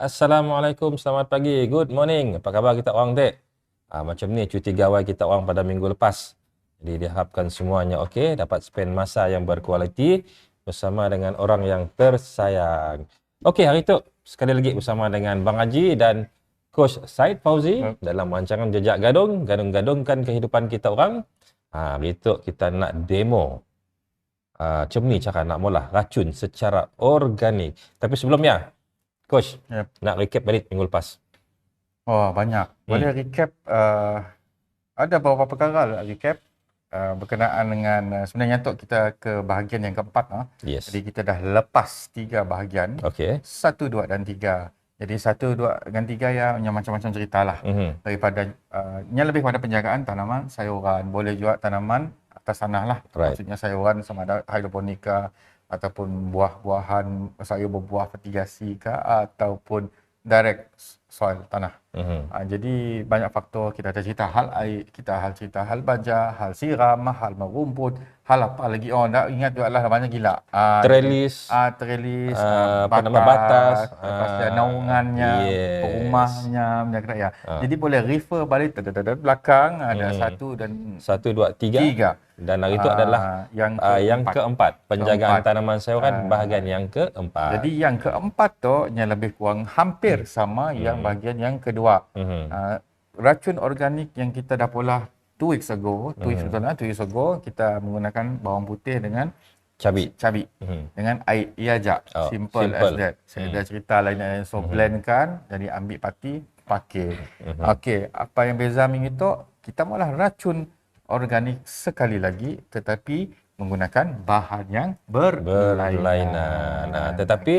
Assalamualaikum, selamat pagi, good morning. Apa khabar kita orang, Dek? Macam ni cuti gawai kita orang pada minggu lepas. Jadi diharapkan semuanya okey, dapat spend masa yang berkualiti bersama dengan orang yang tersayang. Okey, hari itu sekali lagi bersama dengan Bang Haji dan Coach Syed Fauzi dalam rancangan Jejak Gadung, gadung-gadungkan kehidupan kita orang. Hari itu kita nak demo macam ni cara nak mula racun secara organik. Tapi sebelumnya, Coach, nak recap balik minggu lepas. Oh, banyak. Boleh recap, ada beberapa perkara nak recap berkenaan dengan sebenarnya untuk kita ke bahagian yang keempat. Yes. Jadi kita dah lepas 3 bahagian. Okey. 1, 2 dan 3. Jadi 1, 2 dan 3 yang macam-macam ceritalah. Daripada yang lebih pada penjagaan tanaman, sayuran, boleh juga tanaman atas tanah lah. Right. Maksudnya sayuran sama ada hidroponika ataupun buah-buahan, sayur berbuah fertigasi ke ataupun direct soil tanah. Jadi banyak faktor kita ada cerita hal air, kita cerita hal baja, hal siram, hal merumput, hal apa lagi. Oh, nak ingat juga lah banyak gila. Trellis, trellis, batas, naungannya, rumahnya, macam ya. Jadi boleh refer balik belakang ada 1, 2, 3. Dan hari itu adalah yang keempat, penjagaan tanaman sayuran bahagian yang keempat. Jadi yang keempat tu yang lebih kurang hampir sama yang bahagian yang kedua. Racun organik yang kita dah pola 2 weeks ago, 2 weeks ago kita menggunakan bawang putih dengan cabai dengan air iaja. Simple as that. Saya dah cerita lain-lain. So blendkan, jadi ambil pati, pakai. Okey, apa yang beza minggu tu? Kita malah racun organik sekali lagi tetapi menggunakan bahan yang berlainan. Tetapi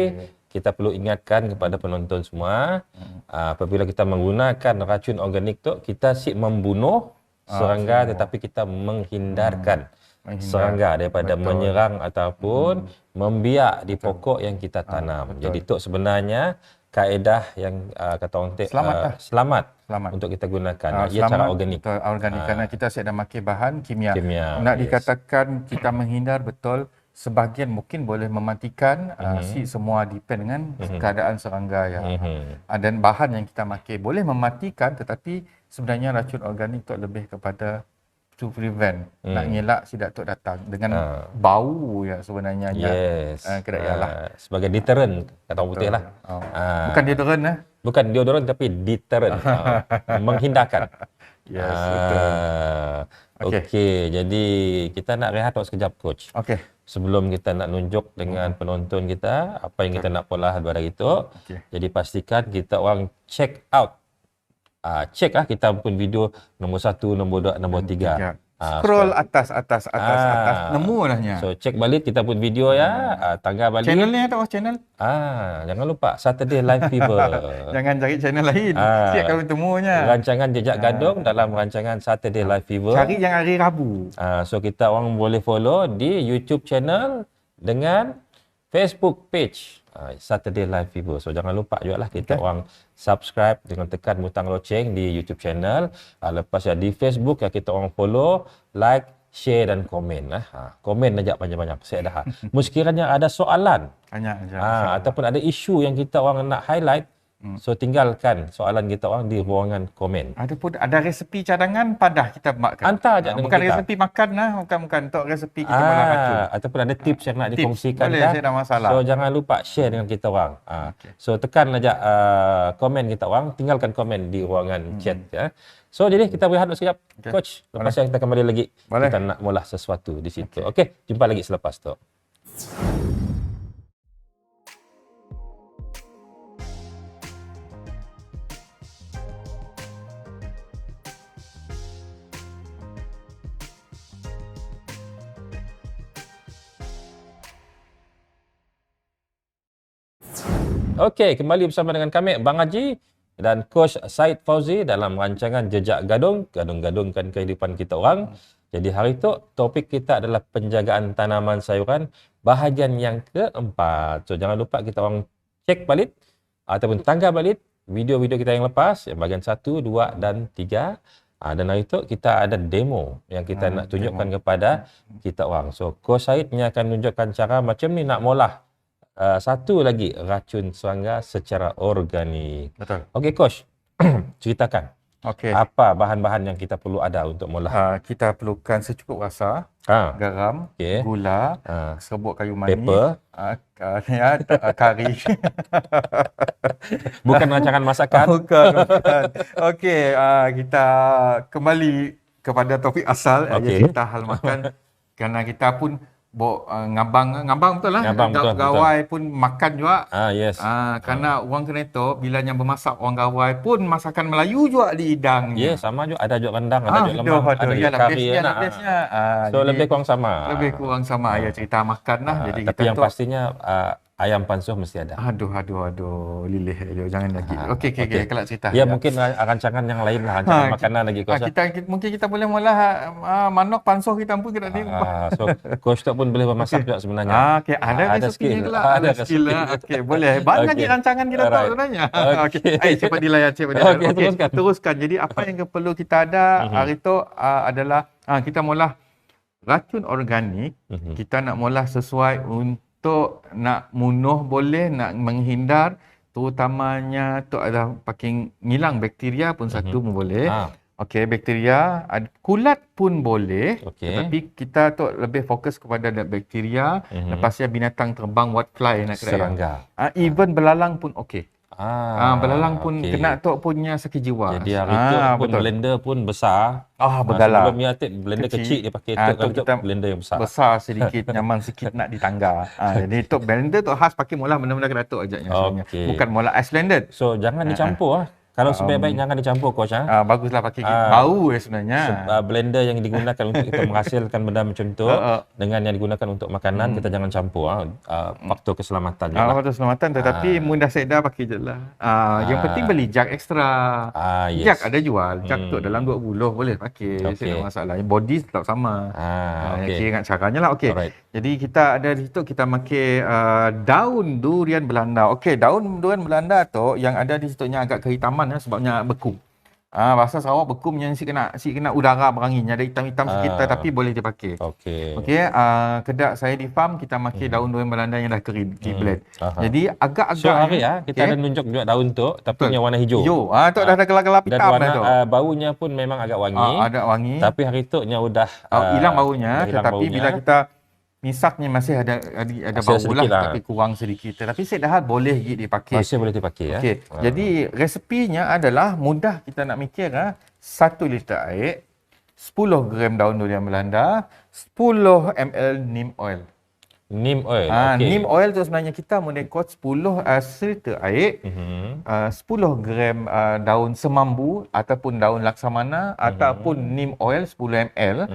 kita perlu ingatkan kepada penonton semua, apabila kita menggunakan racun organik tu, kita si membunuh serangga tetapi kita menghindarkan serangga daripada menyerang ataupun membiak di pokok yang kita tanam. Jadi itu sebenarnya kaedah yang kata orang selamat untuk kita gunakan. Ia cara organik. Organik kerana kita dah pakai bahan kimia. Nak dikatakan kita menghindar betul, sebahagian mungkin boleh mematikan, semua depend dengan keadaan serangga ya. Dan bahan yang kita pakai boleh mematikan tetapi sebenarnya racun organik tu lebih kepada to prevent, nak ngelak si datuk datang dengan bau ya sebenarnya. Sebagai deterrent kata orang putih lah. Bukan deodorant Bukan deodorant tapi deterrent. Menghindarkan. Betul. Okey, jadi kita nak rehat sekejap, Coach. Okey. Sebelum kita nak nunjuk dengan penonton kita apa yang kita nak pola pada hari itu. Jadi pastikan kita orang check out. Check kita pun video nombor 1, nombor 2, nombor 3. Scroll atas, nemu lahnya. So check balik kita pun video ya, tanggal balik. Channel ni ada channel? Jangan lupa Saturday Live Fever. Jangan cari channel lain. Siap kami temunya. Rancangan Jejak Gadung dalam rancangan Saturday Live Fever. Cari yang hari Rabu. So kita orang boleh follow di YouTube channel dengan Facebook page Saturday Live Fever. So jangan lupa juga lah kita orang subscribe dengan tekan butang loceng di YouTube channel. Lepas di Facebook kita orang follow, like, share dan komen. Komen aja banyak-banyak. Saya dah. Sekiranya ada soalan, tanya aja. Ataupun ada isu yang kita orang nak highlight, so tinggalkan soalan kita orang di ruangan komen. Ada resepi cadangan padah kita makan. Hantar aja dengan bukan kita. Resepi makan bukan untuk resepi kita malah racun. Ataupun ada tips yang nak dikongsikan. Boleh, saya dah masalah. So jangan lupa share dengan kita orang. So tekan aja komen kita orang, tinggalkan komen di ruangan chat ya. So jadi kita berehat sekejap, Coach. Lepas kita kembali lagi. Kita nak mula sesuatu di situ. Okey, jumpa lagi selepas tu. Okey, kembali bersama dengan kami Bang Haji dan Coach Syed Fauzi dalam rancangan Jejak Gadung, gadung-gadungkan kehidupan kita orang. Jadi hari itu topik kita adalah penjagaan tanaman sayuran bahagian yang keempat. So jangan lupa kita orang cek balik ataupun tangga balik video-video kita yang lepas, yang bahagian 1, 2 dan 3. Dan hari itu kita ada demo yang kita nak tunjukkan kepada kita orang. So Coach Syed ni akan tunjukkan cara macam ni nak molah satu lagi racun serangga secara organik. Betul. Okey coach, ceritakan Okey. apa bahan-bahan yang kita perlu ada untuk mula. Kita perlukan secukup rasa, Ha, garam, okey. gula, Ha, serbuk kayu manis, pepper, kari. bukan rancangan masakan. Bukan. Okey, kita kembali kepada topik asal, Okey. iaitu kita hal makan. Kerana kita pun ngambang betul lah. Ngambang, betul, Gawai pun makan juga. Yes. Kerana orang Keneto bila yang bermasak orang Gawai pun masakan Melayu juga diidangnya. Sama juga. Ada juga rendang, ada juga lemang, ada juga Yalah, kari. bestnya. So lebih kurang sama. Lebih kurang sama. Ya, cerita makan lah. Jadi Tapi kita yang pastinya ayam pansuh mesti ada. Aduh, lilih. Jangan lagi. Okey. Kelak cerita. Ya, mungkin rancangan yang lain lah, rancangan makanan lagi coach. Mungkin kita boleh mula manok pansuh kita pun kita ni. So coach tu pun boleh bermasak juga sebenarnya. Okey, ada skill. skill. Ada skill lah. Okey, boleh. Banyak Okey. rancangan kita tahu sebenarnya. Okey. Cepat dilayan. Okey, Teruskan. Jadi apa yang perlu kita ada hari tu adalah kita mula racun organik. Kita nak mula sesuai untuk nak munuh boleh, nak menghindar, terutamanya tu adalah pakai ngilang bakteria pun satu pun boleh. Okey, bakteria, kulat pun boleh. Tetapi kita tu lebih fokus kepada bakteria. Lepasnya binatang terbang, whitefly nak kira. Serangga. Even belalang pun okey. Belalang pun okey. kena tu punya sakit jiwa. Jadi hari tu pun betul. blender pun besar. Bergalah. Sebelum ni Atik blender kecil dia pakai tu tu, kita blender yang besar. Besar sedikit, nyaman sikit nak di tangga. Jadi tu blender tu khas pakai mula benda-benda keratuk aja sebenarnya. Bukan mula ice blended. So jangan dicampur Kalau sebaik-baik jangan dicampur coach. Baguslah pakai bau sebenarnya. Blender yang digunakan untuk kita menghasilkan benda macam tu dengan yang digunakan untuk makanan kita jangan campur. Faktor keselamatan. Faktor keselamatan, tetapi mudah sedar pakai je lah. Yang penting beli jak ekstra. Yes. Jak ada jual. Jak tu dalam 20 boleh pakai. Tak ada masalah. Body tetap sama. Kira ingat caranya lah. Okey. Jadi kita ada di situ kita pakai daun durian Belanda. Okey, daun durian Belanda tu yang ada di situ agak kehitaman sebabnya beku. Bahasa Sarawak beku yang si kena udara berangin, ada hitam-hitam sikit tapi boleh dipakai. Okey, kedak saya di farm kita pakai daun durian Belanda yang dah kering, blend. Jadi agak-agak so hari kita ada nunjuk juga daun tu tapi yang warna hijau. Tu dah ada gelap-gelap hitam dan warna, dah tu. Baunya pun memang agak wangi. Ada wangi. Tapi hari tu nya udah hilang baunya, tetapi bila kita misaknya masih ada bau lah, tapi kurang sedikit. Tetapi sedahal boleh dipakai. Masih boleh dipakai. Okey. Jadi resepinya adalah mudah, kita nak mikir 1 liter air, 10 gram daun durian Belanda, 10 ml neem oil. Neem oil. Neem oil tu sebenarnya kita menekot 10 liter air, 10 gram daun semambu ataupun daun laksamana ataupun neem oil 10 ml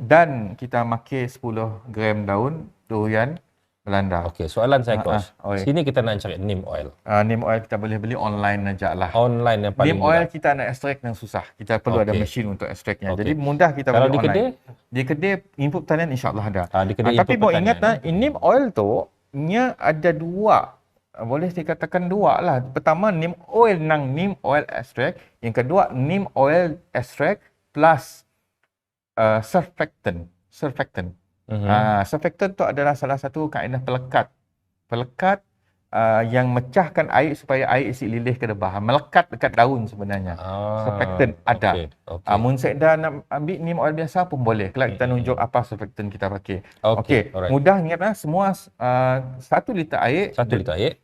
dan kita pakai 10 gram daun durian Belanda. Okey, soalan saya coach. Sini kita nak cari neem oil. Neem oil kita boleh beli online aja lah. Online yang paling neem oil kita nak extract yang susah. Kita perlu ada mesin untuk extractnya. Jadi mudah kita kalau beli di online. Di kedai input pertanian insya-Allah ada. Di kedai tapi mau ingat neem oil tu nya ada dua. Boleh dikatakan dua lah. Pertama neem oil extract, yang kedua neem oil extract plus surfactant. Surfactant tu adalah salah satu kaedah pelekat yang mecahkan air supaya air isi lilih ke debah. Melekat dekat daun sebenarnya. Surfactant ada. Mun sekda nak ambil neem oil biasa pun boleh. Kelak kita nunjuk apa surfactant kita pakai. Okey. Mudah ingat semua 1 liter air. 1 liter air.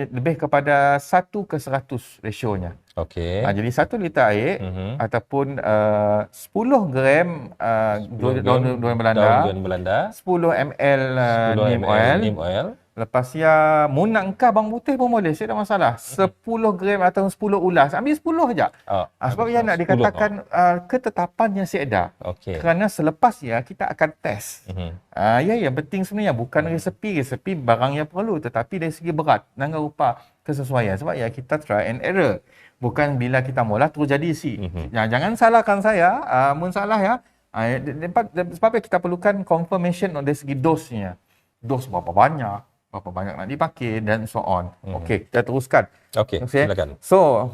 Lebih kepada 1:100 rasionya. Okey. Jadi 1 liter air ataupun 10 gram daun durian Belanda, 10 ml neem oil. Lepas ya mun nak engkau bawang putih pun boleh, tak ada masalah. 10 gram atau 10 ulas. Ambil 10 saja. Sebab yang nak dikatakan ketetapan yang seeda. Kerana selepas kita akan test. Yang penting sebenarnya bukan resepi barang yang perlu, tetapi dari segi berat dan rupa kesesuaian. Sebab kita try and error. Bukan bila kita mula terus jadi isi. Jangan salahkan saya, mun salah sebab kita perlukan confirmation dari segi dosnya. Dos berapa banyak nak dipakai dan so on. Okey, kita teruskan. Okey, silakan. So,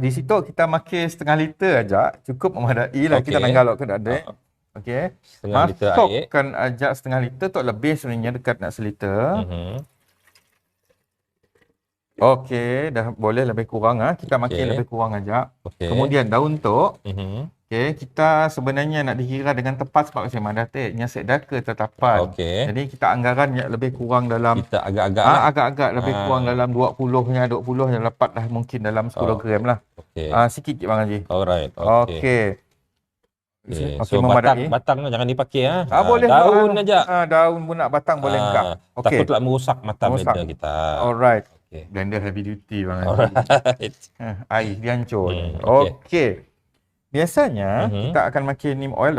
di situ kita pakai setengah liter aja, cukup memadai lah. Kita nak galak ke dada. Okey. Setengah liter air. Masukkan ajak setengah liter tu lebih sebenarnya, dekat nak seliter. Okey, dah boleh lebih kurang kita makin lebih kurang ajak. Kemudian daun tu, okey, kita sebenarnya nak dikira dengan tepat sebab macam mana nya sedaka tetapan. Jadi kita anggaran yang lebih kurang dalam kita agak-agak lah. agak-agak lebih kurang dalam 20 nya dapat dah mungkin dalam 10 gram lah. Sikit je Bang Haji. Alright. Okey. Okay. Okey, So batang jangan dipakai boleh daun aja. daun pun nak batang boleh engkau. Okey. Takutlah merosak mata blender kita. Alright. Blender heavy duty Bang Haji. Alright. Air dia hancur. Okey. Biasanya kita akan makan neem oil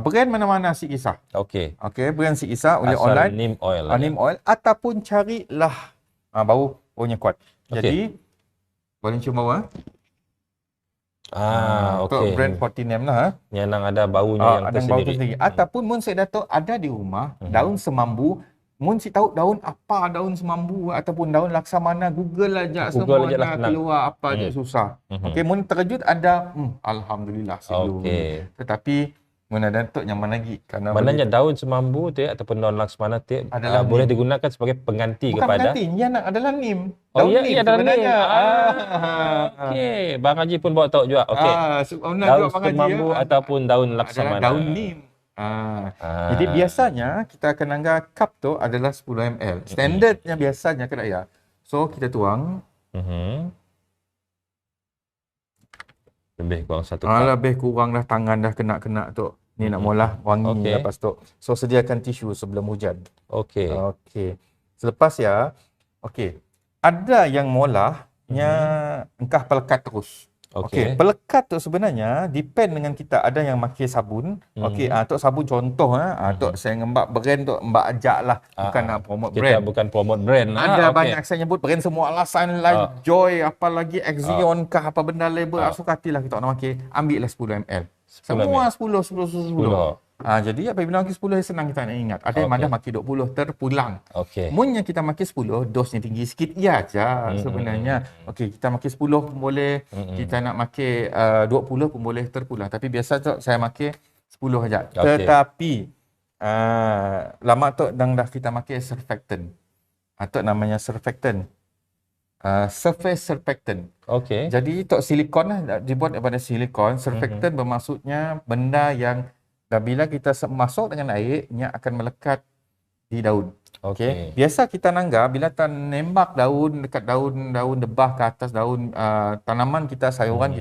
brand mana-mana si kisah. Okey, brand si kisah oleh asal online neem oil. neem oil ataupun carilah baunya kuat. Jadi boleh cuba okey. brand 40 lah Yang nang ada baunya yang tersendiri. Ataupun mun saya datuk ada di rumah daun semambu. Mun si tahu daun apa daun semambu ataupun daun laksamana, Google aja semua dah keluar apa je susah. Okey, mun terkejut ada alhamdulillah sebelum. Tetapi mun ada datuk nyaman lagi kerana maknanya daun semambu tu ataupun daun laksamana tu boleh digunakan sebagai pengganti bukan kepada pengganti, ia nak adalah neem. Daun neem adalah neem. Okey, Bang Haji pun bawa tahu juga. Okey. Daun semambu ataupun daun laksamana. Daun neem. Jadi biasanya kita akan anggar cup tu adalah 10 ml. Standardnya biasanya ke ya. So kita tuang. Lebih kurang 1 cup. Lebih kurang dah tangan dah kena tu. Ni nak mula wangi lepas tu. So sediakan tisu sebelum hujan. Okey. Selepas ada yang molahnya engkau pelekat terus. Pelekat tu sebenarnya depend dengan kita. Ada yang pakai sabun. Tok sabun contoh tok saya ngembak brand tu mbak ajak lah. Bukan nak promote kita brand. Kita bukan promote brand. Ada banyak saya nyebut brand semua alasan lah. Joy apa lagi Axion kah apa benda label. Sukatilah kita nak pakai. Ambil lah 10 ml. Semua 10. Jadi apabila makin 10 senang kita nak ingat. Ada yang madah makin 20 terpulang. Mun yang kita makin 10 dosnya tinggi sikit aja sebenarnya. Kita makin 10 pun boleh. Kita nak makin 20 pun boleh terpulang. Tapi biasa tu saya makin 10 aja. Tetapi lama tu dah kita makin surfactant. Atau namanya surfactant. Surface surfactant. Jadi tok silikon lah dibuat daripada silikon. Surfactant bermaksudnya benda yang bila kita masuk dengan air, ia akan melekat di daun. Biasa kita nangga bila kita nembak daun dekat daun debah ke atas daun tanaman kita, sayuran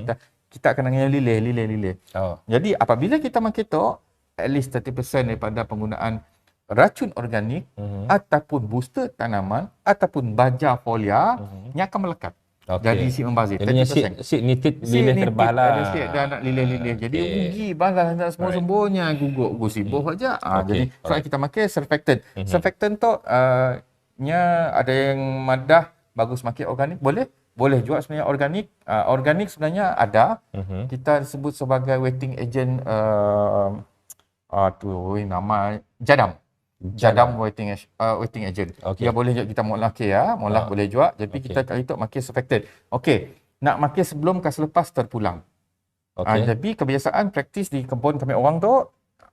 kita akan nangga lilih. Jadi apabila kita makan tu, at least 30% daripada penggunaan racun organik ataupun booster tanaman ataupun baja folia yang akan melekat. Jadi si membazir. Jadi si nitit lilih terbalah. Si dah nak lilih-lilih. Jadi rugi balas nak semua sembuhnya guguk gosiboh aja. Jadi kalau kita pakai surfactant. Surfactant tu nya ada yang madah bagus pakai organik boleh juga sebenarnya organik. Organik sebenarnya ada. Kita sebut sebagai wetting agent nama Jadam wetting agent. Dia boleh juga kita molah boleh juga. Jadi kita kali tu makan surfactant. Nak makan sebelum ke selepas terpulang. Jadi kebiasaan praktis di kebun kami orang tu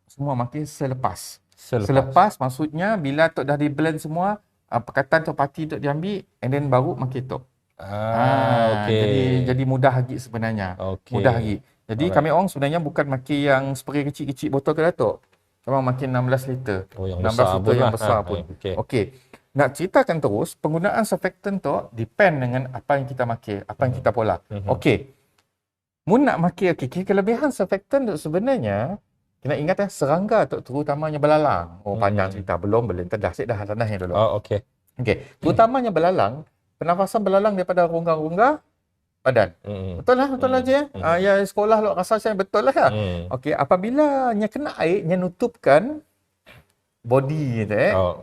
semua makan selepas. Selepas maksudnya bila tu dah di blend semua, perkataan tu pati tu diambil and then baru makan tu. Jadi mudah lagi sebenarnya. Mudah lagi. Jadi kami orang sebenarnya bukan makan yang spray kecil-kecil botol ke datuk. Memang makin 16 liter. Yang 16 liter yang besar pun. Nak ceritakan terus, penggunaan surfactant tu depend dengan apa yang kita makan, apa yang kita pola. Mun nak makan kelebihan surfactant tu sebenarnya kena ingat serangga tu terutamanya belalang. Panjang cerita belum dah tanah yang dulu. Terutamanya belalang, pernafasan belalang daripada rongga-rongga badan. Betul lah je. Ya sekolah lo rasa saya betul lah ya. Apabila nya kena air, nya nutupkan body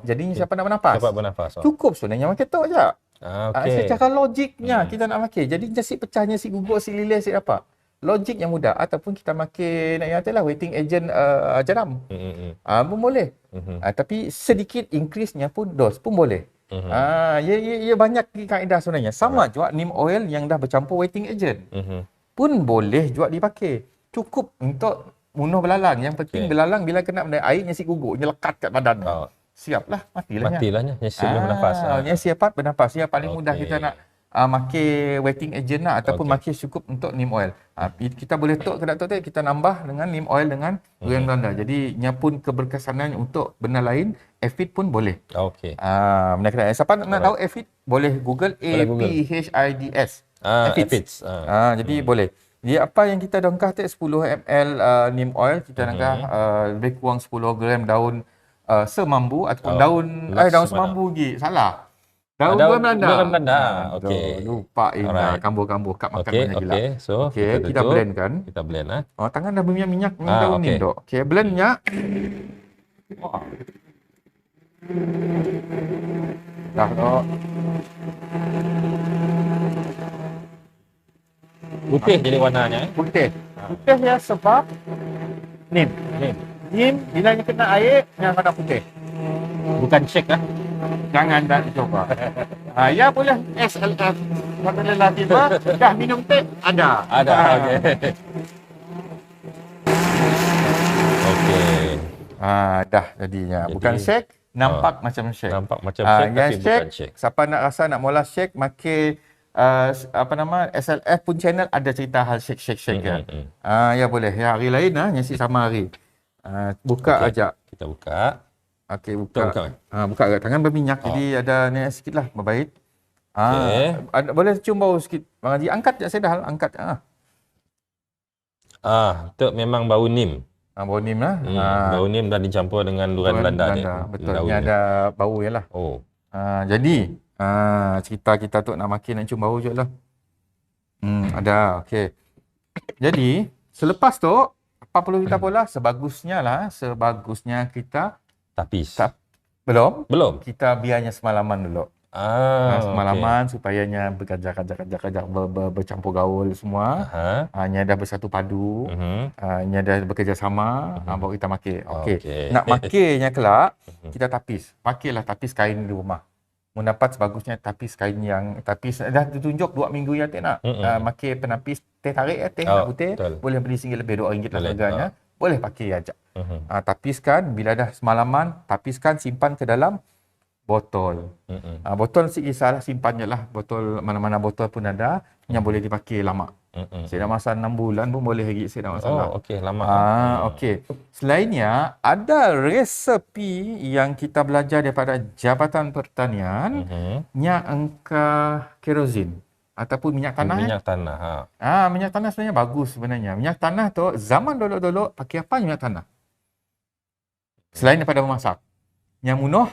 jadi siapa nak bernafas? Dapat bernafas. Cukup sebenarnya makan tu aja. Secara logiknya kita nak makan. Jadi si pecahnya si gugur si lilih si apa? Logik yang mudah ataupun kita makan nak lah wetting agent jadam. Pun boleh. Tapi sedikit increase-nya pun dos pun boleh. Ia banyak kaedah sebenarnya. Sama juga neem oil yang dah bercampur wetting agent. Pun boleh juga dipakai. Cukup untuk bunuh belalang. Yang penting Okey. belalang bila kena benda air, nyesi gugur, nyelekat kat badan. Oh, Siaplah, matilah. matilahnya. Nyesip boleh bernafas. Nyesi apa? Bernafas. Yang paling mudah Okey. kita nak makan wetting agent lah, ataupun Okey. makan cukup untuk neem oil. Kita boleh tok ke Dr. Ted, kita nambah dengan neem oil dengan durian Belanda. Jadi nya pun keberkesanan untuk benda lain, aphid pun boleh. Okey. Benda kena. Siapa nak tahu aphid, boleh Google Boleh Google. APHIDS. Aphids. Jadi boleh. Jadi apa yang kita dongkah tu 10 ml neem oil, kita dongkah lebih kurang 10 gram daun semambu ataupun daun Laksamana. semambu lagi. Salah. Daun Daun Belanda. durian Belanda. Okey. Lupa Alright. Kambuh-kambuh kat makan Okey, mana gila. okey. So, Okey, kita tutup. blend kan. Kita blend Tangan dah berminyak daun okey. ni dok. Okey, blend minyak. Wah. Dah dok. Putih jadi warnanya. Putih. Putih ya sebab neem. Neem bila dia kena air, dia warna putih. Bukan shake Jangan dah cuba. Ya boleh SLF. Kalau lelaki tu dah minum teh ada. Ada. Okey. Okey. Dah jadinya. Jadi, Bukan shake, nampak macam shake. Nampak macam shake yang tapi shake, bukan shake. siapa nak rasa nak mula shake, makai SLF pun channel ada cerita hal shake kan. Ya boleh. Ya hari lain nyasi sama hari. Buka Okey. aja. Kita buka. Okey, buka. Buka. Buka agak. Tangan berminyak jadi ada ni sikit lah, berbaik. Okey. Boleh cium bau sikit. Bang Haji, angkat je saya dah, angkat. Itu memang bau neem. Bau neem lah. Bau neem dan dicampur dengan durian Belanda ni. Betul. Daun Ni ni. ada bau je lah. Oh. Jadi, cerita kita tu nak makin nak cium bau je lah. Ada. Okey. Jadi, selepas tu, apa perlu kita pula? Sebagusnya kita Tapis. belum. Belum. Kita biarnya semalaman dulu. Semalaman supayanya berkajak-kajak bercampur gaul semua. Nya dah bersatu padu. Nya dah bekerjasama. Baru kita makan. Okey. Nak makannya kelak, kita tapis. Pakailah tapis kain di rumah. Mendapat sebagusnya tapis kain yang tapis dah ditunjuk 2 minggu yang tak nak. Makan penapis teh tarik teh nak putih. Betul. Boleh beli RM1 lebih RM2 lah Boleh. harganya. Boleh pakai aja. Tapiskan, bila dah semalaman, tapiskan, simpan ke dalam botol. Botol si kisahlah, simpan je lah. Botol, mana-mana botol pun ada, yang boleh dipakai lama. Saya dah masa 6 bulan pun boleh lagi, saya dah masalah. Okey, lama. Okey. Selainnya, ada resepi yang kita belajar daripada Jabatan Pertanian, yang angka kerosin ataupun minyak tanah. Minyak tanah. Minyak tanah sebenarnya bagus sebenarnya. Minyak tanah tu zaman dulu-dulu pakai apa minyak tanah? Selain daripada memasak. Yang munoh,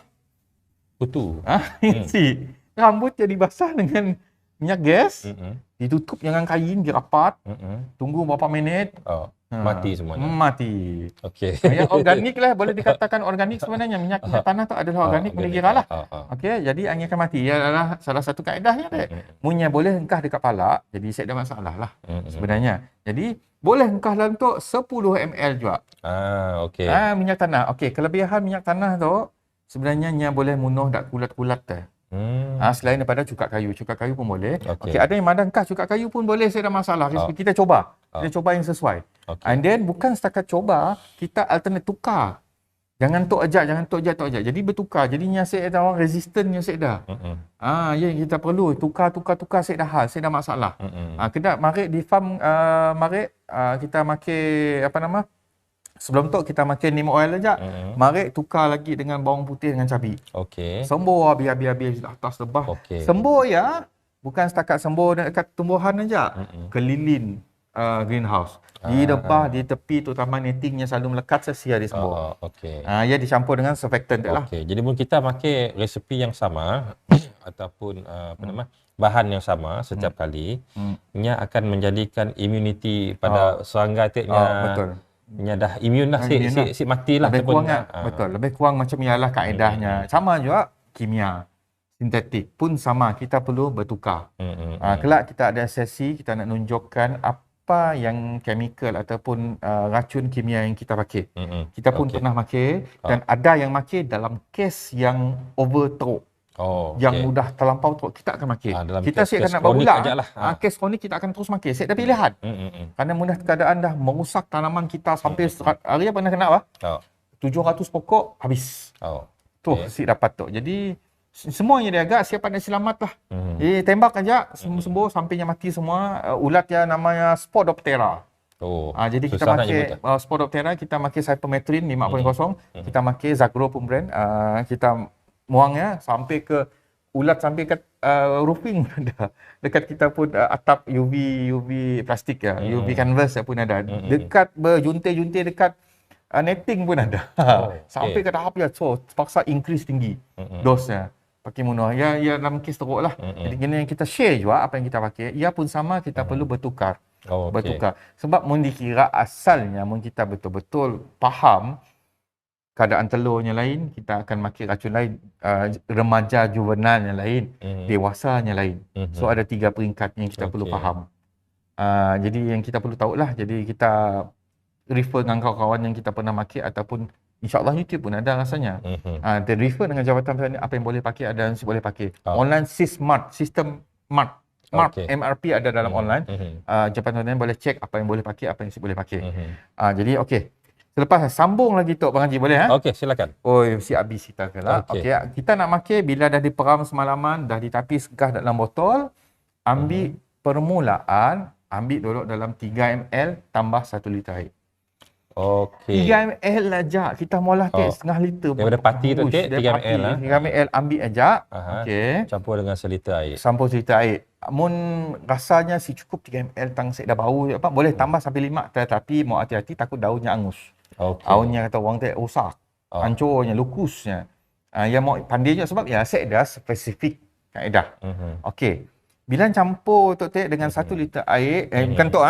Kutu. si rambut jadi basah dengan minyak gas, ditutup dengan kain, dirapat, tunggu berapa minit, Mati semuanya. mati. Okey. Yang organik lah, boleh dikatakan organik sebenarnya. Minyak tanah tu adalah organik, boleh kira lah. Okey, jadi angin akan mati. Ia adalah salah satu kaedahnya dek. Munya boleh engkah dekat palak, jadi saya ada masalah lah sebenarnya. Jadi boleh engkah dalam tu 10 ml juga. Okey. Minyak tanah. Okey, kelebihan minyak tanah tu sebenarnya nya boleh munuh dak kulat-kulat teh. Selain daripada cuka kayu pun boleh. Okey, ada yang madangkah cuka kayu pun boleh, saya ada masalah. Kita coba. Kita coba yang sesuai. And then bukan setakat coba, kita alternate tukar. Jangan tok ajak. Jadi bertukar. Jadinya saya ada orang resistance saya dah. Ya kita perlu tukar saya dah hal, saya dah masalah. Kena marik di farm kita makan apa nama? Sebelum tu kita makan neem oil aja. Marik tukar lagi dengan bawang putih dengan cabai. Okey. Sembur habis atas lebah. Okey. Sembur ya, bukan setakat sembur dekat tumbuhan aja. Keliling greenhouse. Di lebah, di tepi terutama netting yang selalu melekat sesia di sembur. Okey. Ya dicampur dengan surfactant lah. Okey. Jadi pun kita pakai resepi yang sama ataupun bahan yang sama setiap kali, nya akan menjadikan immunity pada serangga teknya. Betul. Nya dah imun lah, si matilah. Lebih kurang betul. Lebih kurang macam ialah kaedahnya. Sama juga kimia. Sintetik pun sama, kita perlu bertukar. Kelak kita ada sesi, kita nak nunjukkan apa yang chemical ataupun racun kimia yang kita pakai. Kita pun pernah pakai dan ada yang pakai dalam kes yang overthrow. Oh, Yang okey. mudah terlampau tu kita akan makan. Dalam Kita kes akan nak kronik berulang. ajalah. Kes kronik kita akan terus makan. Saya dah pilihan. Kerana mudah keadaan dah merusak tanaman kita sampai hari pernah kena apa? Oh. 700 pokok habis. Oh. Tu si dapat tu. Jadi semuanya dia agak siap nak selamat lah. Tembak aja sembuh sampainya mati semua. Ulat yang namanya Spodoptera. Oh. Jadi kita susah nak pakai nyebut, Spodoptera, kita pakai Cypermethrin 5.0, kita pakai Zagro pun brand. Kita muangnya sampai ke ulat sampai ke roofing pun ada. Dekat kita pun atap UV plastik ya, UV canvas pun ada. Dekat berjuntai-juntai dekat netting pun ada. Sampai ke tahap ya, so paksa increase tinggi dosnya. Pakai mono. Ya dalam kes teruk lah. Jadi kena kita share juga apa yang kita pakai. Ia pun sama kita perlu bertukar. Bertukar. Sebab mun dikira asalnya mun kita betul-betul faham keadaan telurnya lain, kita akan makan racun lain, remaja juvenilnya lain, dewasanya lain. So ada 3 peringkat yang kita perlu faham. Jadi yang kita perlu tahulah. Jadi kita refer dengan kawan-kawan yang kita pernah makan ataupun insya-Allah YouTube pun ada rasanya. Dan refer dengan jawatan apa yang boleh pakai, ada yang boleh pakai. Online SysMart, sistem MART. MRP ada dalam online. Jawatan boleh cek apa yang boleh pakai, apa yang boleh pakai. Jadi okey. Selepas sambung lagi Tok Bang Haji, boleh? Okey, silakan. Si habis kita ke lah. Okey, kita nak makan bila dah diperam semalaman, dah ditapis gas dalam botol, ambil permulaan, ambil dulu dalam 3 ml tambah 1 liter air. Okey. 3 ml aja. Kita maulah setengah liter. Daripada pati tu 3 ml lah. 3 ml ambil aja. Okey. Campur dengan 1 liter air. Campur 1 liter air. Mun rasanya si cukup 3 ml tang saya dah bau apa boleh tambah sampai 5, tetapi mau hati-hati takut daunnya angus. Daunnya kata orang tu rosak. Hancurnya, lukusnya. Yang mau pandai juga sebab ya saya dah spesifik kaedah. Okey. Bila campur Tok Tek dengan 1 liter air, bukan Tok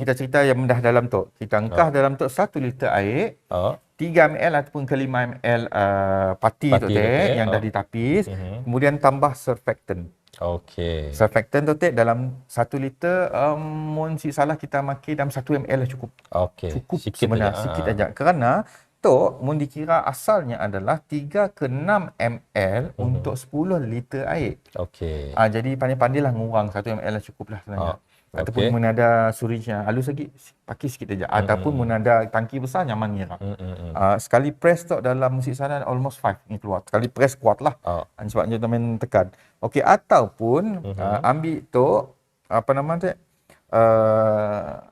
kita cerita yang dah dalam Tok. Kita angkah dalam Tok 1 liter air, 3 ml ataupun ke 5 ml pati Tok Tek yang dah ditapis, kemudian tambah surfactant. Okey. Surfactant Tok Tek dalam 1 liter, mun si salah kita makan dalam 1 ml lah cukup. Okey. Cukup sebenarnya, sikit aja. Kerana Tok, mun dikira asalnya adalah 3 ke 6 ml untuk 10 liter air. Okey. Jadi pandai-pandailah ngurang 1 ml lah cukup lah sebenarnya. Ataupun mun ada syringe halus lagi, pakai sikit aja. Ataupun mun ada tangki besar, nyaman ngira. Sekali press Tok dalam musik sana almost 5 ni keluar. Sekali press kuat lah. Sebabnya tu main tekan. Okey, ataupun ambil Tok, apa nama tu?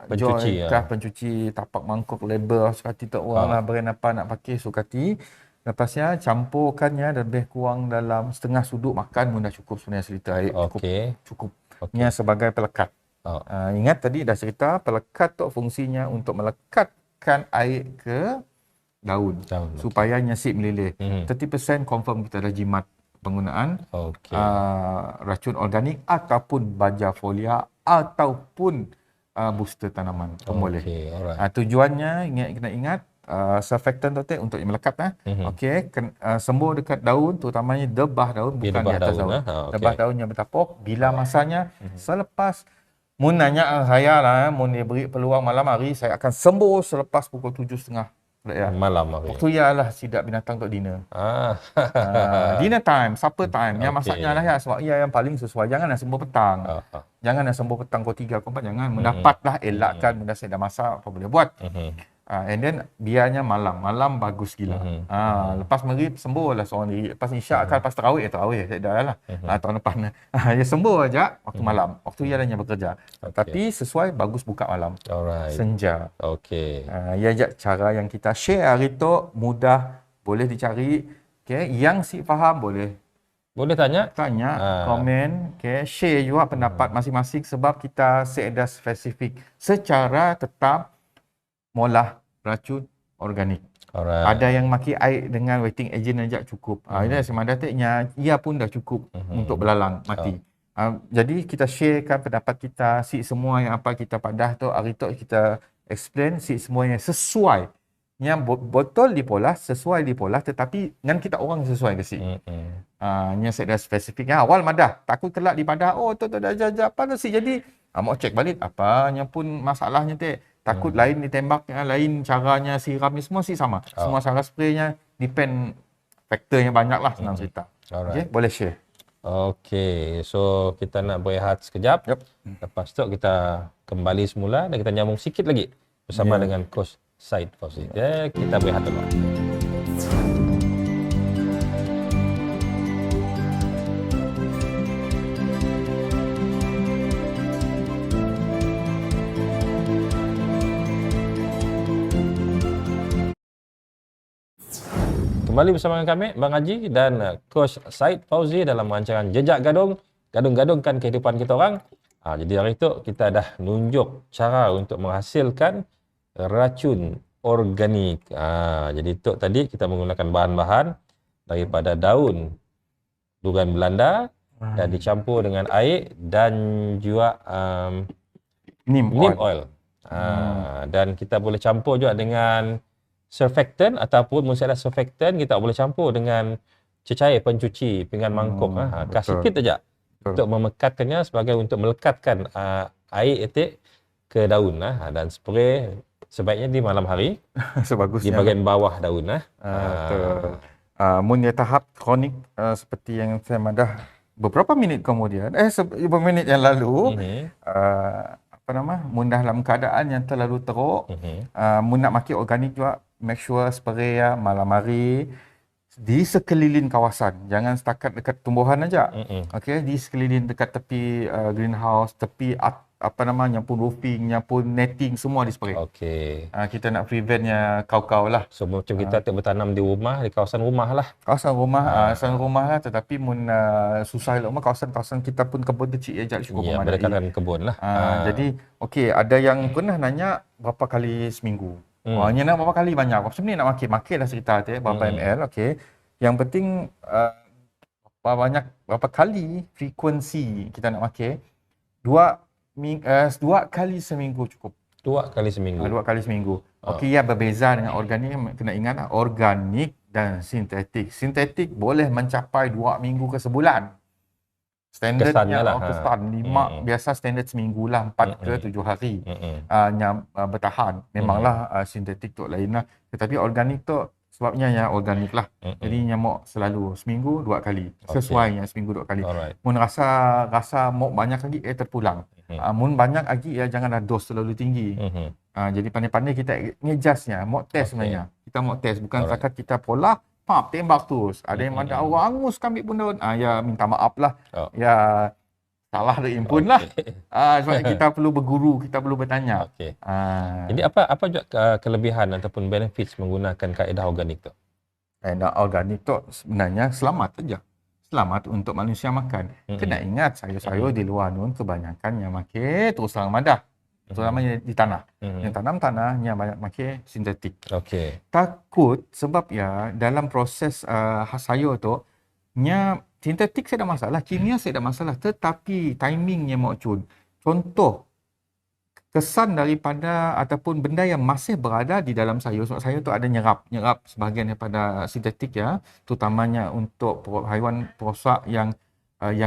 Pencuci tapak mangkuk label sukati Tok orang lah brand apa nak pakai sukati. Lepasnya campurkannya lebih kurang dalam setengah sudut makan pun dah cukup sebenarnya 1 liter air. Cukup. Ini sebagai pelekat. Ingat tadi dah cerita pelekat tu fungsinya untuk melekatkan air ke daun supaya nyasip meleleh. 30% confirm kita dah jimat penggunaan racun organik ataupun baja folia ataupun booster tanaman pun boleh. Tujuannya kena ingat surfactant tu untuk melekat sembuh dekat daun, terutamanya debah daun, bukan di atas daun. Debah daun yang bertapuk bila masanya selepas mun nanya saya lah, mun dia beri peluang malam hari saya akan sembuh selepas pukul 7.30 malam hari. Waktu ialah sidak binatang untuk dinner. Dinner time, supper time. Yang masaknya lah ya, sebab ia yang paling sesuai. Jangan nak sembuh petang. Jangan nak sembuh petang pukul 3, pukul 4. Jangan. Mendapatlah elakkan. Benda saya dah masak, apa boleh buat. And then biarnya malam bagus gila. Lepas maghrib sembuh lah seorang diri. Lepas isyak kan, lepas tarawih saya dah lah. Tahun depan. Dia sembuh aja waktu malam. Waktu ia hanya bekerja. Tapi sesuai bagus buka malam. Senja. Okey. Ia je cara yang kita share hari tu, mudah, boleh dicari. Yang si faham boleh tanya, komen, share juga pendapat masing-masing sebab kita seeda spesifik secara tetap molah racun organik. Ada yang maki air dengan wetting agent aja cukup. Ini semadatiknya ia pun dah cukup untuk belalang mati. Jadi kita sharekan pendapat kita, semua yang apa kita padah tu hari tu kita explain semuanya sesuai. Yang botol dipolah, sesuai dipolah, tetapi dengan kita orang sesuai ke yang saya dah spesifik. Awal madah, takut kelak di padah. Tu dah jajah apa tu jadi mau cek balik apanya pun masalahnya takut lain ditembaknya, lain caranya siram ni semua sama. Semua cara spraynya depend faktornya banyak lah senang cerita. Alright. Boleh share. Okey, so kita nak berehat sekejap. Yep. Lepas tu kita kembali semula dan kita nyambung sikit lagi bersama Ya. dengan Coach Syed Fauzi. Kita berehat dulu. Kembali bersama dengan kami, Bang Haji dan Coach Syed Fauzi dalam rancangan Jejak Gadung, gadung-gadungkan kehidupan kita orang. Jadi hari itu kita dah nunjuk cara untuk menghasilkan racun organik. Jadi itu tadi kita menggunakan bahan-bahan daripada daun durian Belanda dan dicampur dengan air dan juga Neem neem oil. oil. Dan kita boleh campur juga dengan surfactant ataupun misalnya surfactant kita boleh campur dengan cecair pencuci pinggan mangkuk. Kasih betul. sikit saja untuk memekatkannya sebagai untuk melekatkan air etik ke daun dan spray sebaiknya di malam hari di Sebagusnya. bahagian bawah daun. Betul. Mun dia tahap kronik seperti yang saya madah beberapa minit kemudian, beberapa minit yang lalu, mun dalam keadaan yang terlalu teruk, mun nak maki organik juga, make sure spray malam hari di sekeliling kawasan, jangan setakat dekat tumbuhan aja. Okey, di sekeliling dekat tepi greenhouse, tepi pun roofingnya pun netting semua dispray. Okey. Kita nak preventnya kau-kau lah. So macam kita bertanam di rumah, di kawasan rumah lah. Kawasan rumah lah, tetapi mun susah elok mah kawasan-kawasan kita pun kebun kecil aja cukup Ya, memadai. berdekatan kebun lah. Jadi okey, ada yang pernah nanya berapa kali seminggu. Nya nak berapa kali banyak. Berapa minit nak makin lah cerita tu berapa ml. Okey. Yang penting berapa kali frekuensi kita nak makan. Dua kali seminggu cukup. 2 kali seminggu. 2 kali seminggu. Okey, ya berbeza dengan organik. Kena ingat organik dan sintetik. Sintetik boleh mencapai 2 minggu ke sebulan. Standardnya kesan 5, biasa standard seminggu lah, 4 ke 7 hari. Bertahan. Memanglah sintetik tu lain lah. Tetapi organik tu sebabnya ya organik lah. Jadi nyamuk selalu seminggu 2 kali. Sesuainya seminggu 2 kali. Mun rasa mau banyak lagi terpulang. Mun banyak lagi janganlah dos terlalu tinggi. Jadi pandai-pandai kita adjustnya, mau test sebenarnya. Kita mau test bukan setakat kita pola tembak terus. Ada yang ada orang angus kami pun daun. Ya minta maaf lah. Ya salah dari impun lah. Sebab kita perlu berguru, kita perlu bertanya. Jadi apa juga kelebihan ataupun benefits menggunakan kaedah organik tu? Kaedah organik tu sebenarnya selamat saja. Selamat untuk manusia makan. Kena ingat sayur-sayur di luar nun kebanyakan yang makan terus terang madah. Terutamanya di tanah. Yang tanam tanahnya banyak makan sintetik. Okey. Takut sebab dalam proses sayur tu sintetik saya ada masalah, kimia saya ada masalah, tetapi timingnya mau cun. Contoh kesan daripada ataupun benda yang masih berada di dalam sayur. Sebab sayur tu ada nyerap sebahagian daripada sintetik terutamanya untuk haiwan perosak yang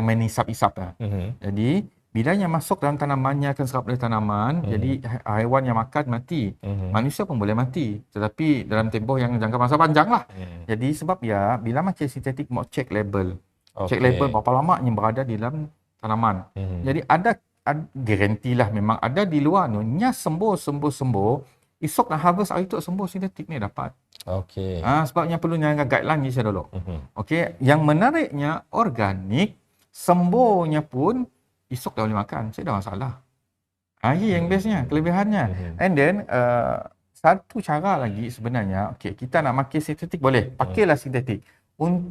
menisap-isap Jadi bilanya masuk dalam tanamannya akan serap dari tanaman. Jadi haiwan yang makan mati. Manusia pun boleh mati. Tetapi dalam tempoh yang jangka masa panjang lah. Jadi sebab bila makan sintetik mau cek label. Cek label berapa lama yang berada di dalam tanaman. Jadi ada garanti lah memang ada di luar tu. Nya sembuh. Esok nak harvest hari tu sembuh sintetik ni dapat. Okey. Sebabnya perlu jangan guideline ni saya dulu. Okey, yang menariknya organik sembuhnya pun esok dah boleh makan. Saya dah masalah. Ini yang bestnya, kelebihannya. And then satu cara lagi sebenarnya, okey, kita nak makan sintetik boleh. Pakailah sintetik.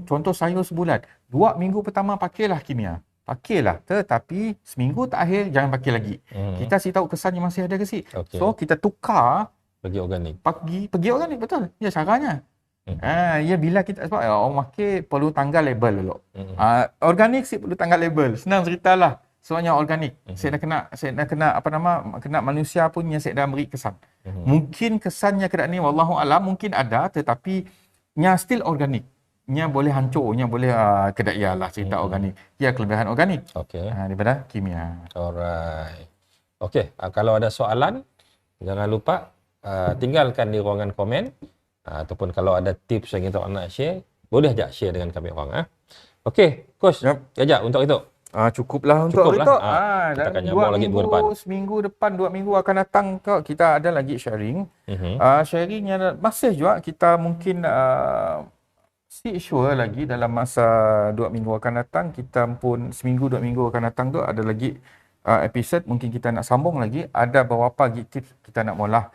Contoh sayur sebulan. 2 minggu pertama pakailah kimia. Pakailah, tetapi seminggu terakhir jangan pakai lagi. Kita si tahu kesannya masih ada ke si. So kita tukar pergi organik. Pergi organik, betul. Ya caranya. Bila kita sebab orang makan perlu tanggal label dulu. Organik sih perlu tanggal label. Senang ceritalah. Soalnya organik. Saya dah kena manusia pun yang saya dah beri kesan. Mungkin kesannya kena ni wallahu alam mungkin ada, tetapi nya still organik. Nya boleh hancur, nya boleh kedai lah cerita organik. Ya kelebihan organik. Daripada kimia. Alright. Okey, kalau ada soalan jangan lupa tinggalkan di ruangan komen ataupun kalau ada tips yang kita nak share, boleh ajak share dengan kami orang. Okey, coach. Yep. Ajak untuk itu. Cukuplah untuk Cukuplah. itu. Kita akan Dan nyambung lagi minggu depan. seminggu depan, 2 minggu akan datang kita ada lagi sharing. Sharing yang masih juga kita mungkin see sure lagi dalam masa 2 minggu akan datang, kita pun seminggu 2 minggu akan datang tu ada lagi episod mungkin kita nak sambung lagi, ada beberapa tips kita nak mula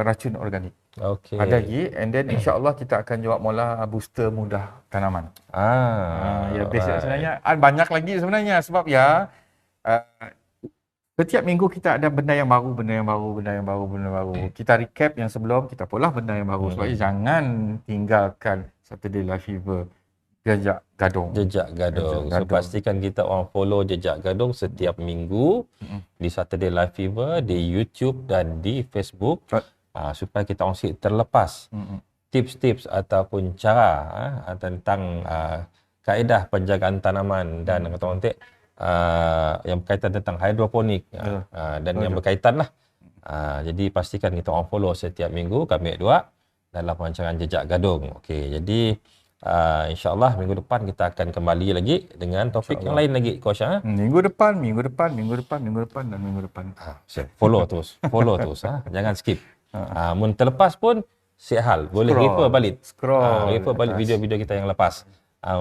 racun organik. Okey. Ada lagi, and then insya-Allah kita akan juga mula booster mudah tanaman. Ya best sebenarnya. Banyak lagi sebenarnya sebab ya setiap minggu kita ada benda yang baru. Kita recap yang sebelum, kita pula benda yang baru. Sebab jangan tinggalkan Saturday Live Fever. Jejak Gadong. So pastikan kita orang follow Jejak Gadong setiap minggu di Saturday Live Fever, di YouTube dan di Facebook. Supaya kita orang sikit terlepas tips-tips ataupun cara tentang kaedah penjagaan tanaman dan kata orang yang berkaitan tentang hidroponik dan yang berkaitan lah. Jadi pastikan kita orang follow setiap minggu kami dua dalam rancangan Jejak Gadong. Okey, jadi insya-Allah minggu depan kita akan kembali lagi dengan topik yang lain lagi, coach. Minggu depan dan minggu depan. Follow terus. Jangan skip. Mun terlepas pun siap hal, boleh refer balik. Refer balik video-video kita yang lepas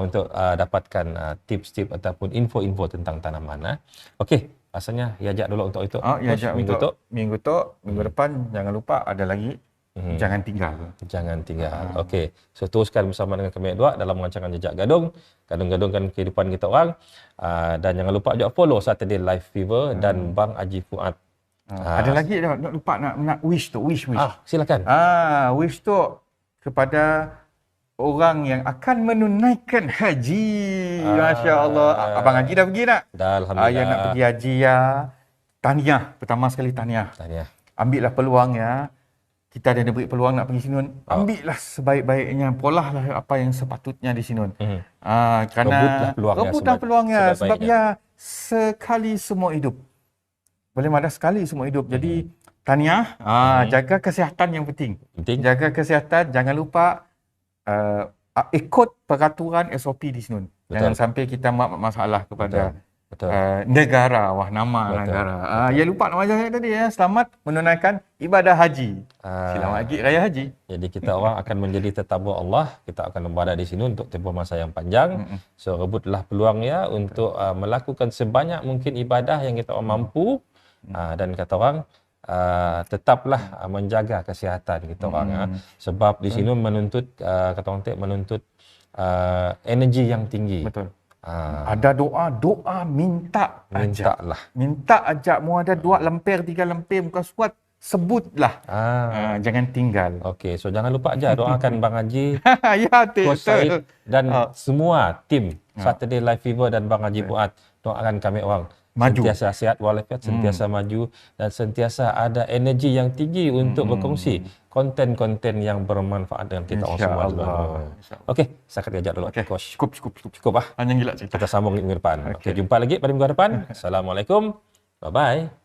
untuk dapatkan tips-tips ataupun info-info tentang tanaman. Okey, rasanya Yajak dulu untuk itu. Minggu depan jangan lupa ada lagi. Jangan tinggal. Okey. So teruskan bersama dengan kami dua dalam rancangan Jejak Gadong. Gadong-gadongkan kehidupan kita orang. Dan jangan lupa juga follow Saturday Live Fever dan Bang Haji Fuad. Ada lagi nak lupa nak wish. Silakan. Wish tu kepada orang yang akan menunaikan haji. Masya-Allah. Abang Haji dah pergi tak? Dah, alhamdulillah. Yang nak pergi haji tahniah. Pertama sekali tahniah. Ambillah peluang kita ada beri peluang nak pergi Sinun, ambillah sebaik-baiknya, polahlah apa yang sepatutnya di Sinun. Kerana rebutlah peluangnya sebab sekali semua hidup. Boleh ada sekali semua hidup. Jadi tahniah, jaga kesihatan yang penting. Jaga kesihatan, jangan lupa ikut peraturan SOP di Sinun. Jangan sampai kita masalah kepada negara, nama negara. Ya lupa nama saya tadi selamat menunaikan ibadah haji. Selamat Raya Haji. Jadi kita orang akan menjadi tetamu Allah, kita akan berada di sini untuk tempoh masa yang panjang. So rebutlah peluangnya untuk melakukan sebanyak mungkin ibadah yang kita orang mampu. Dan kata orang tetaplah menjaga kesihatan kita orang sebab di sini menuntut kata orang menuntut energi yang tinggi. Betul. Ada doa minta aja mu ada 2 lemper 3 lemper muka suat sebutlah. Jangan tinggal. Okey, so jangan lupa aja doakan Bang Haji, Coach betul. Dan semua tim Saturday Live Fever dan Bang Haji Fuad. Doakan kami orang maju, sentiasa sihat walafiat, sentiasa maju dan sentiasa ada energi yang tinggi untuk berkongsi konten-konten yang bermanfaat dengan kita orang semua. Okey, setakat Yajak dulu. Coach. Cukup. Cukup. Hanya gila cerita. Kita sambung minggu depan. Okey, jumpa lagi pada minggu depan. Assalamualaikum. Bye-bye.